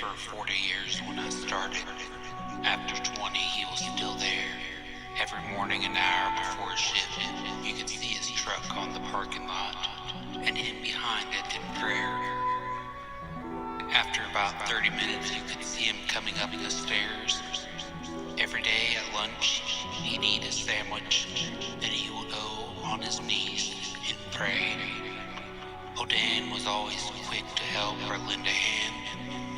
for 40 years when I started. After 20, he was still there. Every morning, an hour before his shift, you could see his truck on the parking lot, and him behind it in prayer. After about 30 minutes, you could see him coming up the stairs. Every day at lunch, he'd eat a sandwich, then he would go on his knees and pray. O'Dan was always quick to help or lend a hand.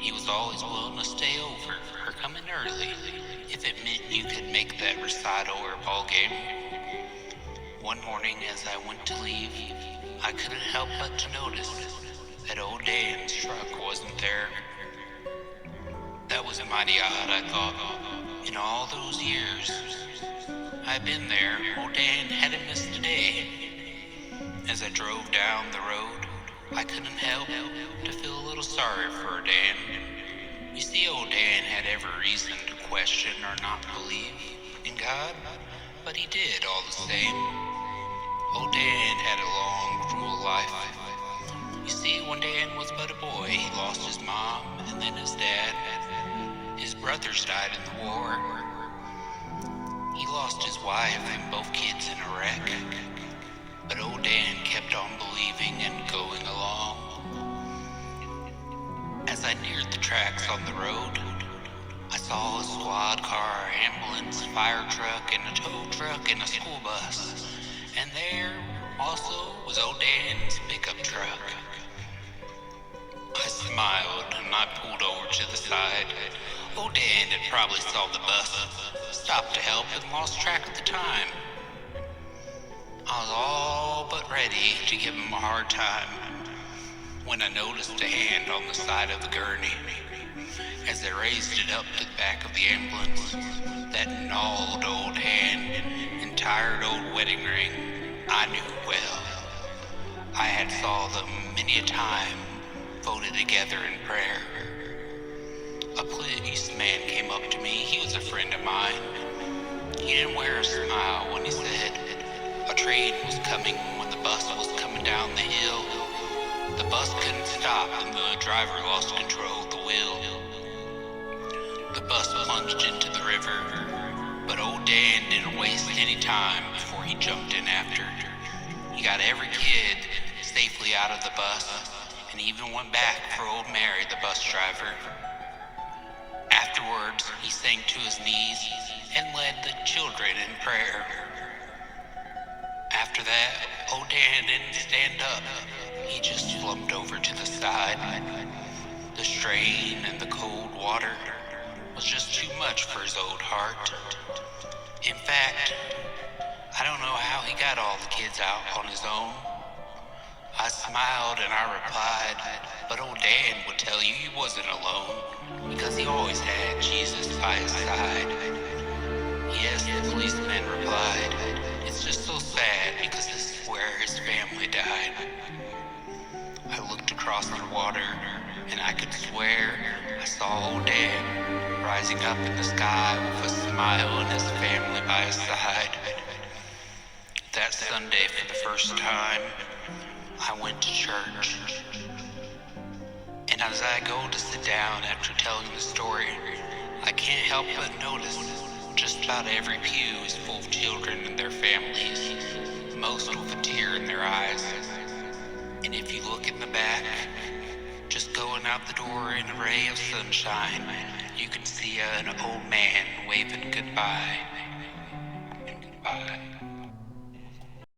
He was always willing to stay over or come in early if it meant you could make that recital or ball game. One morning as I went to leave, I couldn't help but to notice that old Dan's truck wasn't there. That was mighty odd, I thought. In all those years I've been there, old Dan hadn't missed a day. As I drove down the road, I couldn't help to feel a little sorry for Dan. You see, old Dan had every reason to question or not believe in God, but he did all the same. Old Dan had a long, cruel life. You see, when Dan was but a boy, he lost his mom and then his dad. His brothers died in the war. He lost his wife and both kids in a wreck. But old Dan kept on believing and going along. As I neared the tracks on the road, I saw a squad car, ambulance, fire truck, and a tow truck and a school bus. And there also was old Dan's pickup truck. I smiled and I pulled over to the side. Old Dan had probably saw the bus, stopped to help, and lost track of the time. I was all but ready to give him a hard time when I noticed a hand on the side of the gurney. As I raised it up to the back of the ambulance, that gnawed old hand and tired old wedding ring I knew well. I had saw them many a time, folded together in prayer. A policeman came up to me. He was a friend of mine. He didn't wear a smile when he said, a train was coming when the bus was coming down the hill. The bus couldn't stop and the driver lost control of the wheel. The bus plunged into the river, but old Dan didn't waste any time before he jumped in after. He got every kid safely out of the bus and even went back for old Mary, the bus driver. Afterwards, he sank to his knees and led the children in prayer. After that, old Dan didn't stand up. He just slumped over to the side. The strain and the cold water was just too much for his old heart. In fact, I don't know how he got all the kids out on his own. I smiled and I replied, but old Dan would tell you he wasn't alone, because he always had Jesus by his side. Yes, the policeman replied, it's just so sad because this is where his family died. I looked across the water and I could swear I saw old Dan rising up in the sky with a smile and his family by his side. That Sunday, for the first time, I went to church. And as I go to sit down after telling the story, I can't help but notice just about every pew is full of children and their families, most with a tear in their eyes. And if you look in the back, just going out the door in a ray of sunshine, you can see an old man waving goodbye.